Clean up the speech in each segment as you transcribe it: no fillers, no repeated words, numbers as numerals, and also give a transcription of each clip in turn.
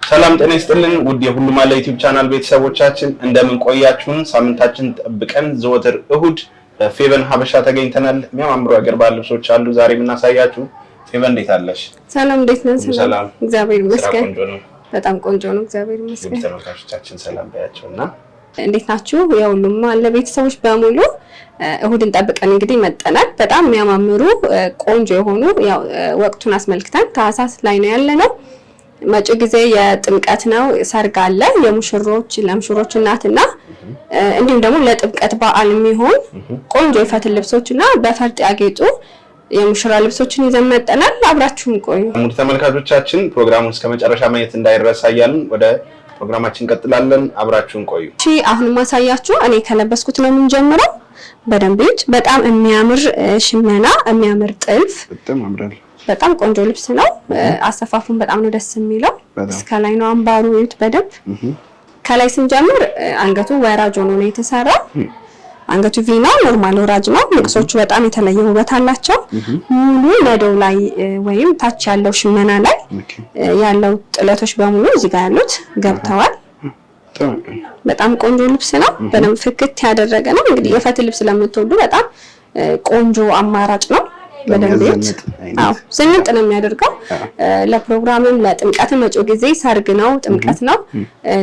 ሰላም ጤና ይስጥልን ውድ የሁሉ ማለ ዩቲዩብ ቻናል ቤተሰቦቻችን እንደምን ቆያችሁን? ሳምንታችን ጠብቀን ዘወትር እሁድ ፌቨን ሀበሻ ተገኝተናል። የሚያማምሩ አገር ባህል ልብሶች አሉ ዛሬ የምናሳያችሁ። ፌቨን እንዴት አለሽ? ሰላም እንዴት ነህ? ሰላም እግዚአብሔር ይመስገን። ቆንጆ ነው። በጣም ቆንጆ ነው እግዚአብሔር ይመስገን። ተመልካቾቻችን ሰላም ባያቸውና እንዴት ናችሁ? የሁሉም ማለ ቤተሰቦች በሙሉ እሁድን ጠብቀን እንግዲህ መጠናል። በጣም የሚያማምሩ ቆንጆ የሆኑ ያው ወቅቱን አስመልክተን ታህሳስ ላይ ነው ያለነው። መጪ ጊዜ የጥምቀት ነው፣ ሰርግ አለ። የሙሽሮች ለሙሽሮች እናትና እንዲሁም ደግሞ ለጥምቀት በዓል የሚሆን ቆንጆ የፈትል ልብሶችና በፈርጥ ያጌጡ የሙሽራ ልብሶችን ይዘን መጠናል። አብራችሁን ቆዩ። ሙሉ ተመልካቾቻችን ፕሮግራሙን እስከመጨረሻ ማየት እንዳይረሳ እያልን ወደ ፕሮግራማችን እንቀጥላለን። አብራችሁን ቆዩ። እሺ አሁን ማሳያችሁ እኔ ከለበስኩት ነው የምንጀምረው። በደንብ በጣም የሚያምር ሽመና፣ የሚያምር ጥልፍ፣ በጣም ያምራል። በጣም ቆንጆ ልብስ ነው። አሰፋፉን በጣም ነው ደስ የሚለው። እስከ ላይ ነው አምባሩ ይሁት በደንብ። ከላይ ስንጀምር አንገቱ ወራጅ ሆኖ ነው የተሰራው። አንገቱ ቪና ኖርማል ወራጅ ነው። ልብሶቹ በጣም የተለየ ውበት አላቸው። ሙሉ ነዶው ላይ ወይም ታች ያለው ሽመና ላይ ያለው ጥለቶች በሙሉ እዚህ ጋር ያሉት ገብተዋል። በጣም ቆንጆ ልብስ ነው። በደንብ ፍክት ያደረገ ነው። እንግዲህ የፈትል ልብስ ለምትወዱ በጣም ቆንጆ አማራጭ ነው። በደንብ ስንጥ ነው የሚያደርገው። ለፕሮግራምም ለጥምቀትም መጪው ጊዜ ሰርግ ነው ጥምቀት ነው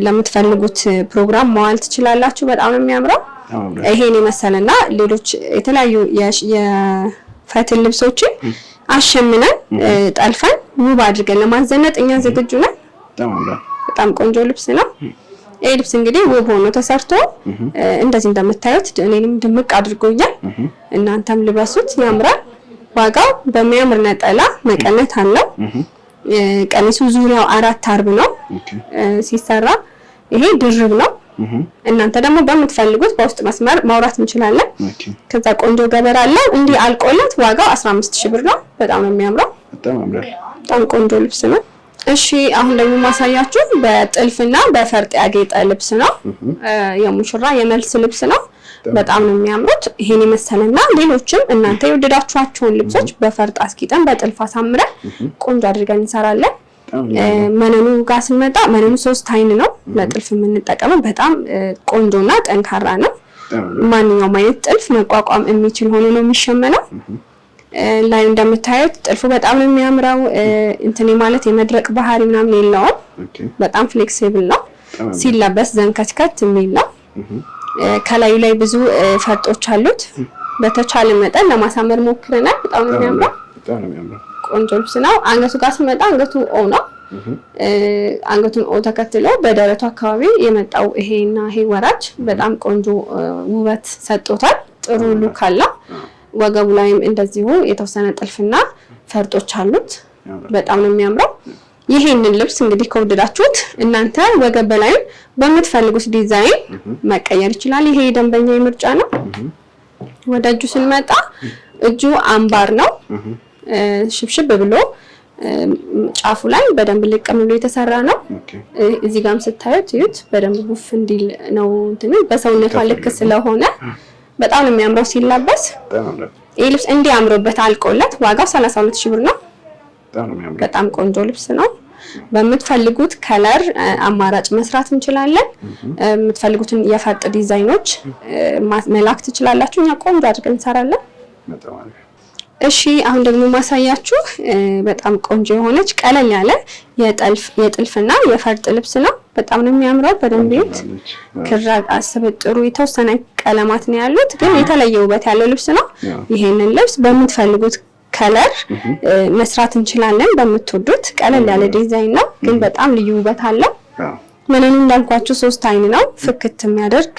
ለምትፈልጉት ፕሮግራም መዋል ትችላላችሁ። በጣም የሚያምረው ይሄን ይመስልና ሌሎች የተለያዩ የፈትል ልብሶችን አሸምነን ጠልፈን ውብ አድርገን ለማዘነጥ እኛ ዝግጁ ነን። በጣም ቆንጆ ልብስ ነው። ይሄ ልብስ እንግዲህ ውብ ሆኖ ተሰርቶ እንደዚህ እንደምታዩት እኔንም ድምቅ አድርጎኛል። እናንተም ልበሱት፣ ያምራል። ዋጋው በሚያምር ነጠላ መቀነት አለው። ቀሚሱ ዙሪያው 4 አርብ ነው ሲሰራ። ይሄ ድርብ ነው። እናንተ ደግሞ በምትፈልጉት በውስጥ መስመር ማውራት እንችላለን። ከዛ ቆንጆ ገበር አለው። እንዲህ አልቆለት ዋጋው 15000 ብር ነው። በጣም ነው የሚያምረው። በጣም ቆንጆ ልብስ ነው። እሺ አሁን ደግሞ ማሳያችሁ በጥልፍና በፈርጥ ያጌጠ ልብስ ነው። የሙሽራ የመልስ ልብስ ነው። በጣም ነው የሚያምሩት። ይሄን ይመስልና ሌሎችም እናንተ የወደዳችኋቸውን ልብሶች በፈርጥ አስቂጠን በጥልፍ አሳምረን ቆንጆ አድርገን እንሰራለን። መነኑ ጋር ስንመጣ መነኑ 3 አይን ነው ለጥልፍ የምንጠቀመው። በጣም ቆንጆና ጠንካራ ነው። ማንኛውም አይነት ጥልፍ መቋቋም የሚችል ሆኖ ነው የሚሸመነው። ላይ እንደምታዩት ጥልፉ በጣም ነው የሚያምረው። እንትኔ ማለት የመድረቅ ባህሪ ምናምን የለውም። በጣም ፍሌክሲብል ነው። ሲለበስ ዘንከትከት የሚል ነው። ከላዩ ላይ ብዙ ፈርጦች አሉት። በተቻለ መጠን ለማሳመር ሞክረናል። በጣም ነው የሚያምረው። ቆንጆ ልብስ ነው። አንገቱ ጋር ስንመጣ አንገቱ ኦ ነው። አንገቱን ኦ ተከትሎ በደረቱ አካባቢ የመጣው ይሄና ይሄ ወራጅ በጣም ቆንጆ ውበት ሰጥቶታል። ጥሩ ሉክ አለ። ወገቡ ላይም እንደዚሁ የተወሰነ ጥልፍና ፈርጦች አሉት። በጣም ነው የሚያምረው። ይሄንን ልብስ እንግዲህ ከወደዳችሁት እናንተ ወገብ በላይ በምትፈልጉት ዲዛይን መቀየር ይችላል። ይሄ ደንበኛ ምርጫ ነው። ወደ እጁ ስንመጣ እጁ አምባር ነው። ሽብሽብ ብሎ ጫፉ ላይ በደንብ ልቅም ብሎ የተሰራ ነው። እዚህ ጋርም ስታዩት ይዩት በደንብ ቡፍ እንዲል ነው እንትን በሰውነቷ ልክ ስለሆነ በጣም ነው የሚያምረው ሲለበስ። ይሄ ልብስ እንዲያምርበት አልቆለት ዋጋው 32000 ብር ነው። በጣም ቆንጆ ልብስ ነው። በምትፈልጉት ከለር አማራጭ መስራት እንችላለን። የምትፈልጉትን የፈርጥ ዲዛይኖች መላክ ትችላላችሁ። እኛ ቆንጆ አድርገን እንሰራለን። እሺ አሁን ደግሞ ማሳያችሁ በጣም ቆንጆ የሆነች ቀለል ያለ የጥልፍና የፈርጥ ልብስ ነው። በጣም ነው የሚያምረው። በደንብ ይዩት። ክራ አስበጥሩ የተወሰነ ቀለማት ነው ያሉት፣ ግን የተለየ ውበት ያለው ልብስ ነው። ይሄንን ልብስ በምትፈልጉት ከለር መስራት እንችላለን። በምትወዱት ቀለል ያለ ዲዛይን ነው፣ ግን በጣም ልዩ ውበት አለው። መነኑ እንዳልኳችሁ 3 አይን ነው። ፍክት የሚያደርግ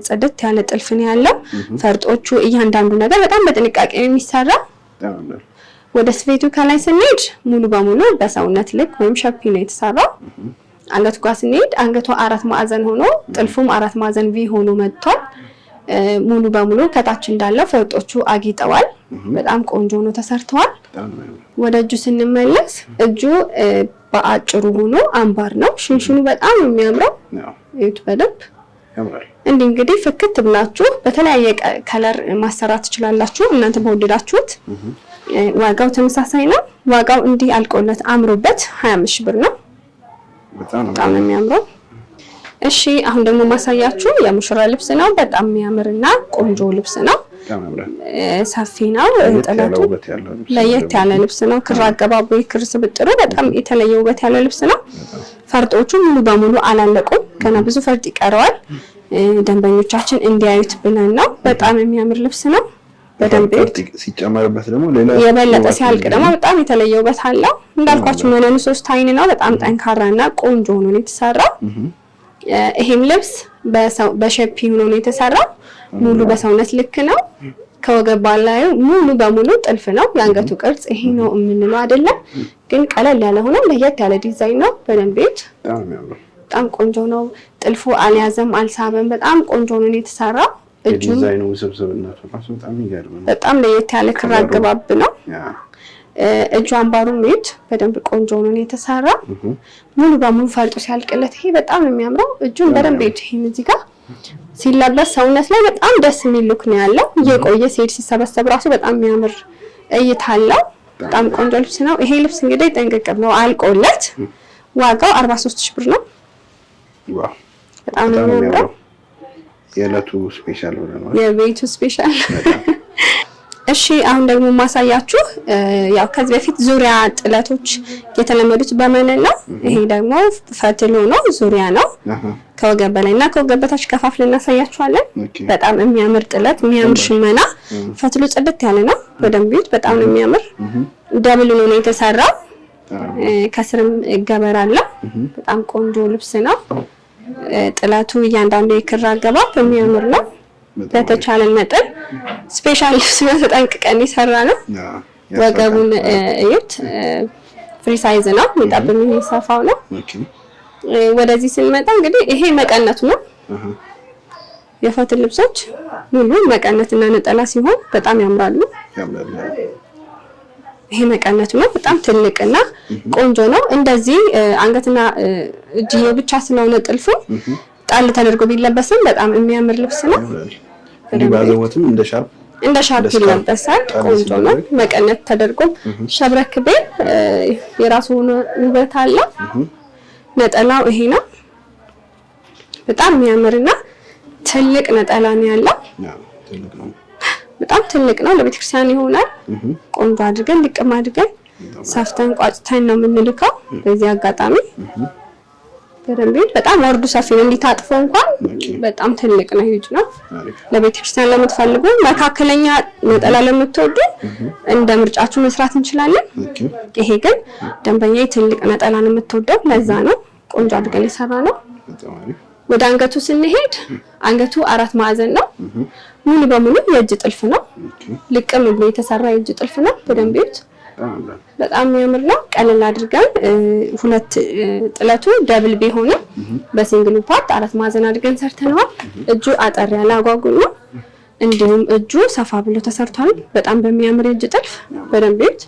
ጽድት ያለ ጥልፍ ነው ያለው። ፈርጦቹ እያንዳንዱ ነገር በጣም በጥንቃቄ የሚሰራ። ወደ ስፌቱ ከላይ ስንሄድ ሙሉ በሙሉ በሰውነት ልክ ወይም ሸፒ ነው የተሰራው። አንገቱ ጋር ስንሄድ አንገቱ 4 ማዕዘን ሆኖ ጥልፉም 4 ማዕዘን ቪ ሆኖ መጥቷል። ሙሉ በሙሉ ከታች እንዳለው ፈርጦቹ አጊጠዋል። በጣም ቆንጆ ነው ተሰርተዋል። ወደ እጁ ስንመለስ እጁ በአጭሩ ሆኖ አምባር ነው። ሽንሽኑ በጣም የሚያምረው እዩት በደንብ እንግዲህ ፍክት ብላችሁ በተለያየ ከለር ማሰራት ትችላላችሁ እናንተ በወደዳችሁት። ዋጋው ተመሳሳይ ነው። ዋጋው እንዲህ አልቆለት አምሮበት 25000 ብር ነው። በጣም ነው የሚያምረው። እሺ አሁን ደግሞ ማሳያችሁ የሙሽራ ልብስ ነው። በጣም የሚያምርና ቆንጆ ልብስ ነው። ሰፊ ነው። ጥለቱ ለየት ያለ ልብስ ነው። ክር አገባቡ ክር ስብጥሩ በጣም የተለየ ውበት ያለው ልብስ ነው። ፈርጦቹ ሙሉ በሙሉ አላለቁም። ገና ብዙ ፈርጥ ይቀረዋል። ደንበኞቻችን እንዲያዩት ብለን ነው። በጣም የሚያምር ልብስ ነው። በደንብ ሲጨመርበት ደግሞ ሌላ የበለጠ ሲያልቅ ደግሞ በጣም የተለየ ውበት አለው። እንዳልኳችሁ መነኑ 3 አይን ነው። በጣም ጠንካራና ቆንጆ ሆኖ ነው የተሰራው። ይሄም ልብስ በሼፕ ሆኖ ነው የተሰራው። ሙሉ በሰውነት ልክ ነው። ከወገብ በላይ ሙሉ በሙሉ ጥልፍ ነው። የአንገቱ ቅርጽ ይሄ ነው የምንለው አይደለም፣ ግን ቀለል ያለ ሆኖ ለየት ያለ ዲዛይን ነው። በደንብ በጣም ቆንጆ ነው። ጥልፉ አልያዘም አልሳበም። በጣም ቆንጆ ነው የተሰራው። ዲዛይኑ ውስብስብነቱ ራሱ በጣም ይገርም ነው። በጣም ለየት ያለ ክር አገባብ ነው። እጁ አምባሩን ነው በደንብ ቆንጆ ነው የተሰራው። ሙሉ በሙሉ ፈርጡ ሲያልቅለት ይሄ በጣም የሚያምረው እጁን በደንብ ይሄን እዚህ ጋር ሲለበስ ሰውነት ላይ በጣም ደስ የሚል ሉክ ነው ያለው። እየቆየ ሲሄድ ሲሰበሰብ ራሱ በጣም የሚያምር እይታ አለው። በጣም ቆንጆ ልብስ ነው። ይሄ ልብስ እንግዲህ ጠንቅቅ ነው አልቆለት ዋጋው 43000 ብር ነው። ዋው በጣም ነው የሚያምረው። የዕለቱ ስፔሻል ነው የቤቱ ስፔሻል። እሺ አሁን ደግሞ ማሳያችሁ ያው ከዚህ በፊት ዙሪያ ጥለቶች የተለመዱት በመነን ነው። ይሄ ደግሞ ፈትል ነው ዙሪያ ነው። ከወገብ በላይና ከወገብ በታች ከፋፍለን እናሳያችኋለን። በጣም የሚያምር ጥለት የሚያምር ሽመና ፈትሉ ጽድት ያለ ነው። በደንብ ይት በጣም ነው የሚያምር። ደብል ነው የተሰራው። ከስርም ገበር አለ። በጣም ቆንጆ ልብስ ነው። ጥለቱ እያንዳንዱ የክር አገባብ የሚያምር ነው። በተቻለን መጠን ስፔሻል ልብስ ነው ተጠንቅቀን ይሰራ ነው። ወገቡን እዩት ፍሪ ሳይዝ ነው። በጣም የሚሰፋው ነው። ወደዚህ ስንመጣ እንግዲህ ይሄ መቀነቱ ነው። የፈትል ልብሶች ሙሉ መቀነትና ነጠላ ሲሆን በጣም ያምራሉ። ይሄ መቀነቱ ነው። በጣም ትልቅና ቆንጆ ነው። እንደዚህ አንገትና እጅዬ ብቻ ስለሆነ ጥልፉ ጣል ተደርጎ ቢለበስም በጣም የሚያምር ልብስ ነው። እንዲባዘወትም እንደ ሻርፕ ይለበሳል። ቆንጆ ነው። መቀነት ተደርጎ ሸብረክ ቤል የራሱ ውበት አለ። ነጠላው ይሄ ነው። በጣም የሚያምርና ትልቅ ነጠላ ነው ያለው። በጣም ትልቅ ነው። ለቤተክርስቲያን ይሆናል። ቆንጆ አድርገን ልቅም አድርገን ሰፍተን ቋጭተን ነው የምንልከው። በዚህ አጋጣሚ በደንብ በጣም ወርዱ ሰፊ ነው። እንዲታጥፎ እንኳን በጣም ትልቅ ነው። ሂጅ ነው። ለቤተክርስቲያን ለምትፈልጉ መካከለኛ ነጠላ ለምትወዱ እንደ ምርጫችሁ መስራት እንችላለን። ይሄ ግን ደንበኛዬ ትልቅ ነጠላ ነው የምትወደው። ለዛ ነው ቆንጆ አድርገን የሰራ ነው። ወደ አንገቱ ስንሄድ አንገቱ 4 ማዕዘን ነው። ሙሉ በሙሉ የእጅ ጥልፍ ነው። ልቅም ብሎ የተሰራ የእጅ ጥልፍ ነው። በደንብ ይዩት። በጣም የሚያምር ነው። ቀለል አድርገን ሁለት ጥለቱ ደብል ቢሆንም በሲንግል ፓርት 4 ማዕዘን አድርገን ሰርተናል። እጁ አጠር ያለ አጓጉል ነው። እንዲሁም እጁ ሰፋ ብሎ ተሰርቷል። በጣም በሚያምር የእጅ ጥልፍ በደንብ ይዩት።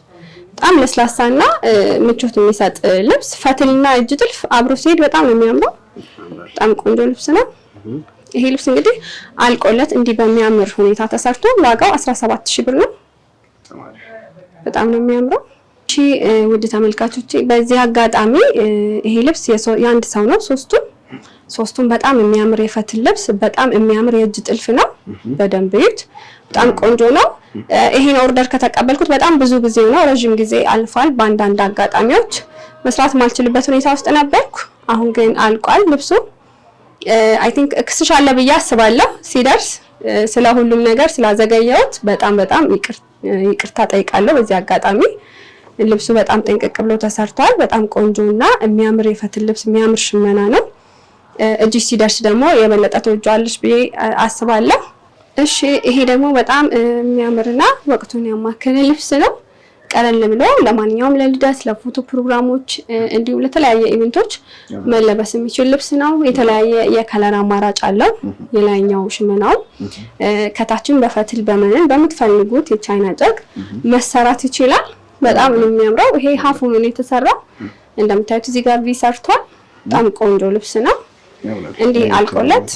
በጣም ለስላሳና ምቾት የሚሰጥ ልብስ ፈትልና እጅ ጥልፍ አብሮ ሲሄድ በጣም ነው የሚያምረው። በጣም ቆንጆ ልብስ ነው። ይሄ ልብስ እንግዲህ አልቆለት እንዲህ በሚያምር ሁኔታ ተሰርቶ ዋጋው 17000 ብር ነው። በጣም ነው የሚያምረው። እሺ ውድ ተመልካቾቼ በዚህ አጋጣሚ ይሄ ልብስ የአንድ ሰው ነው። ሶስቱም በጣም የሚያምር የፈትል ልብስ በጣም የሚያምር የእጅ ጥልፍ ነው። በደንብ ይዩት። በጣም ቆንጆ ነው። ይሄን ኦርደር ከተቀበልኩት በጣም ብዙ ጊዜ ነው፣ ረጅም ጊዜ አልፏል። በአንዳንድ አጋጣሚዎች መስራት ማልችልበት ሁኔታ ውስጥ ነበርኩ። አሁን ግን አልቋል ልብሱ። አይ ቲንክ እክስሻለሁ ብዬ አስባለሁ ሲደርስ። ስለ ሁሉም ነገር ስላዘገየሁት በጣም ይቅርታ ጠይቃለሁ። በዚህ አጋጣሚ ልብሱ በጣም ጠንቅቅ ብሎ ተሰርቷል። በጣም ቆንጆና የሚያምር የፈትል ልብስ የሚያምር ሽመና ነው። እጅሽ ሲደርስ ደግሞ የበለጠ ተወጇለሽ ብዬ አስባለሁ። እሺ ይሄ ደግሞ በጣም የሚያምርና ወቅቱን ያማከለ ልብስ ነው። ቀለል ብሎ ለማንኛውም ለልደት፣ ለፎቶ ፕሮግራሞች እንዲሁም ለተለያየ ኢቨንቶች መለበስ የሚችል ልብስ ነው። የተለያየ የከለር አማራጭ አለው። የላይኛው ሽመናው ከታችን በፈትል በመነን በምትፈልጉት የቻይና ጨርቅ መሰራት ይችላል። በጣም ነው የሚያምረው። ይሄ ሀፉ ምን የተሰራው እንደምታዩት እዚህ ጋር ቪ ሰርቷል። በጣም ቆንጆ ልብስ ነው። እንዲህ አልቆለት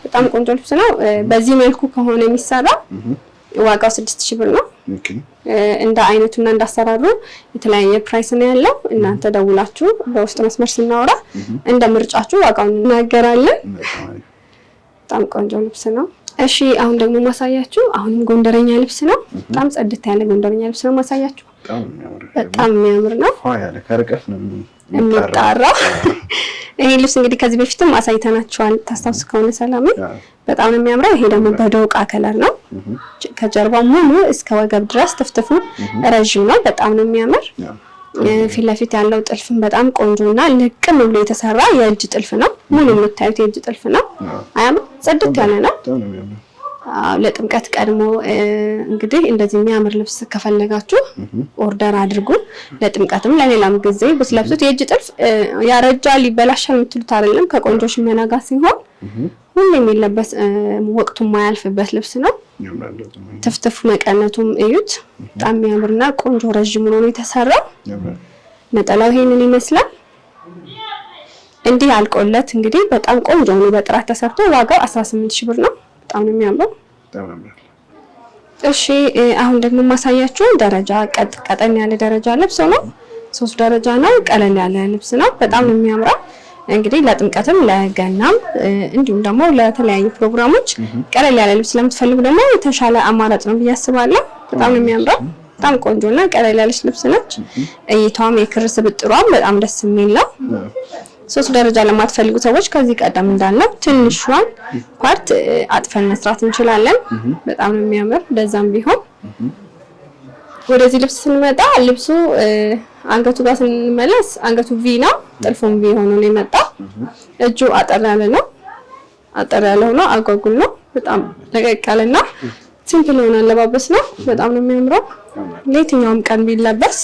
በጣም ቆንጆ ልብስ ነው። በዚህ መልኩ ከሆነ የሚሰራው ዋጋው 6000 ብር ነው። ኦኬ እንደ አይነቱና እንዳሰራሩ የተለያየ ፕራይስ ነው ያለው። እናንተ ደውላችሁ በውስጥ መስመር ስናወራ እንደ ምርጫችሁ ዋጋውን እናገራለን። በጣም ቆንጆ ልብስ ነው። እሺ አሁን ደግሞ ማሳያችሁ አሁንም ጎንደረኛ ልብስ ነው። በጣም ጽድት ያለ ጎንደረኛ ልብስ ነው ማሳያችሁ። በጣም የሚያምር ነው። ያለ ከርቀት ነው የሚጣራው። ይሄ ልብስ እንግዲህ ከዚህ በፊትም አሳይተናችኋል ታስታውስ ከሆነ ሰላም። በጣም ነው የሚያምረው። ይሄ ደግሞ በዶቃ ከለር ነው። ከጀርባው ሙሉ እስከ ወገብ ድረስ ትፍትፉ ረጅም ነው። በጣም ነው የሚያምር። ፊት ለፊት ያለው ጥልፍም በጣም ቆንጆና ልቅም ብሎ የተሰራ የእጅ ጥልፍ ነው። ሙሉ የምታዩት የእጅ ጥልፍ ነው። አያምር? ጽድት ያለ ነው። ለጥምቀት ቀድሞ እንግዲህ እንደዚህ የሚያምር ልብስ ከፈለጋችሁ ኦርደር አድርጉ። ለጥምቀትም ለሌላም ጊዜ ብትለብሱት የእጅ ጥልፍ ያረጃል ይበላሻል የምትሉት አይደለም። ከቆንጆ ሽመና ጋር ሲሆን ሁሉ የሚለበስ ወቅቱን ማያልፍበት ልብስ ነው። ትፍትፍ መቀነቱም እዩት። በጣም የሚያምርና ቆንጆ ረጅም ነው የተሰራው። ነጠላው ይሄንን ይመስላል። እንዲህ አልቆለት እንግዲህ በጣም ቆንጆ ነው በጥራት ተሰርቶ ዋጋው 18000 ብር ነው። በጣም ነው የሚያምረው። እሺ አሁን ደግሞ ማሳያችሁ ደረጃ ቀጠን ያለ ደረጃ ልብስ ነው። 3 ደረጃ ነው። ቀለል ያለ ልብስ ነው። በጣም ነው የሚያምረው። እንግዲህ ለጥምቀትም ለገናም እንዲሁም ደግሞ ለተለያዩ ፕሮግራሞች ቀለል ያለ ልብስ ለምትፈልጉ ደግሞ የተሻለ አማራጭ ነው ብዬ አስባለሁ። በጣም ነው የሚያምረው። በጣም ቆንጆና ቀለል ያለች ልብስ ነች። እይቷም የክር ስብጥሯም በጣም ደስ የሚል ነው። 3 ደረጃ ለማትፈልጉ ሰዎች ከዚህ ቀደም እንዳልነው ትንሿን ፓርት አጥፈን መስራት እንችላለን። በጣም ነው የሚያምር። እንደዛም ቢሆን ወደዚህ ልብስ ስንመጣ ልብሱ አንገቱ ጋር ስንመለስ አንገቱ ቪ ነው። ጥልፉም ቪ ሆኖ ነው የመጣው። እጁ አጠር ያለ ነው። አጠር ያለ ሆኖ አጓጉል ነው። በጣም ለቀቅ ያለና ሲምፕል ሆነ አለባበስ ነው። በጣም ነው የሚያምረው። ለየትኛውም ቀን ቢለበስ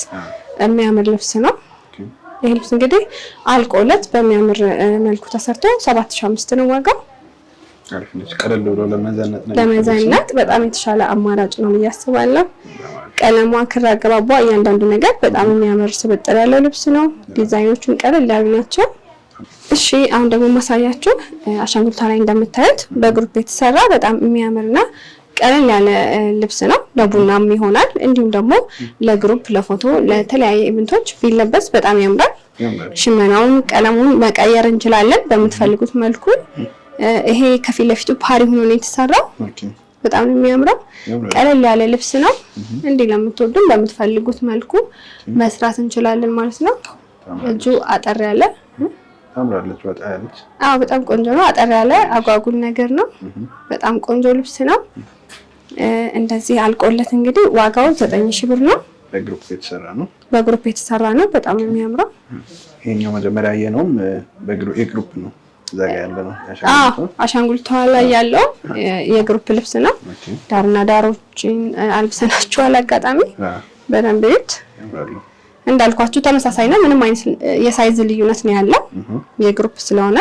የሚያምር ልብስ ነው። ይሄ ልብስ እንግዲህ አልቆለት በሚያምር መልኩ ተሰርቶ 7500 ነው ዋጋው። አሪፍ ነው። ቀለል ብሎ ለመዘነጥ በጣም የተሻለ አማራጭ ነው ብዬ አስባለሁ። ቀለሟ፣ ክር አገባቧ፣ እያንዳንዱ ነገር በጣም የሚያምር ስብጥር ያለው ልብስ ነው። ዲዛይኖቹን ቀለል ያሉ ናቸው። እሺ አሁን ደግሞ ማሳያችሁ አሻንጉሊቷ ላይ እንደምታዩት በግሩፕ የተሰራ በጣም የሚያምርና ቀለል ያለ ልብስ ነው። ለቡናም ይሆናል። እንዲሁም ደግሞ ለግሩፕ ለፎቶ ለተለያየ ኢቨንቶች ቢለበስ በጣም ያምራል። ሽመናውን ቀለሙን መቀየር እንችላለን በምትፈልጉት መልኩ። ይሄ ከፊት ለፊቱ ፓሪ ሆኖ ነው የተሰራው። በጣም ነው የሚያምረው። ቀለል ያለ ልብስ ነው። እንዲህ ለምትወዱም በምትፈልጉት መልኩ መስራት እንችላለን ማለት ነው። እጁ አጠር ያለ ታምራለች። በጣም ቆንጆ ነው። አጠር ያለ አጓጉል ነገር ነው። በጣም ቆንጆ ልብስ ነው። እንደዚህ አልቆለት እንግዲህ ዋጋው 9000 ብር ነው። በግሩፕ የተሰራ ነው። በጣም ነው የሚያምረው። ይሄኛው መጀመሪያ ያየነውም የግሩፕ ነው። ዛጋ ያለ ነው። አሻንጉሊቷ ላይ ያለው የግሩፕ ልብስ ነው። ዳርና ዳሮችን አልብሰናቸዋል። አጋጣሚ በደንብ እዩት። እንዳልኳችሁ ተመሳሳይ ነው። ምንም አይነት የሳይዝ ልዩነት ነው ያለው። የግሩፕ ስለሆነ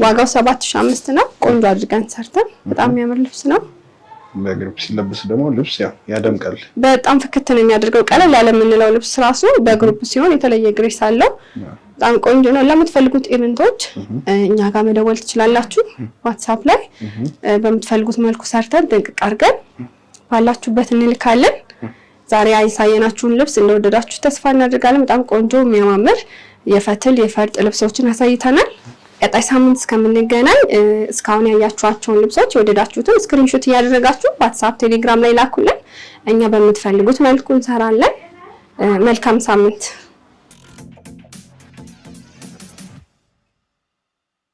ዋጋው 7500 ነው። ቆንጆ አድርገን ሰርተን በጣም የሚያምር ልብስ ነው። በግሩፕ ሲለበስ ደግሞ ልብስ ያደምቃል። በጣም ፍክት ነው የሚያደርገው። ቀለል ያለ የምንለው ልብስ ራሱ በግሩፕ ሲሆን የተለየ ግሬስ አለው። በጣም ቆንጆ ነው። ለምትፈልጉት ኢቨንቶች እኛ ጋር መደወል ትችላላችሁ። ዋትስአፕ ላይ በምትፈልጉት መልኩ ሰርተን ጥንቅቅ አድርገን ባላችሁበት እንልካለን። ዛሬ ያሳየናችሁን ልብስ እንደወደዳችሁ ተስፋ እናደርጋለን። በጣም ቆንጆ የሚያማምር የፈትል የፈርጥ ልብሶችን አሳይተናል። ቀጣይ ሳምንት እስከምንገናኝ እስካሁን ያያችኋቸውን ልብሶች የወደዳችሁትን ስክሪንሾት እያደረጋችሁ ዋትስአፕ፣ ቴሌግራም ላይ ላኩልን። እኛ በምትፈልጉት መልኩ እንሰራለን። መልካም ሳምንት።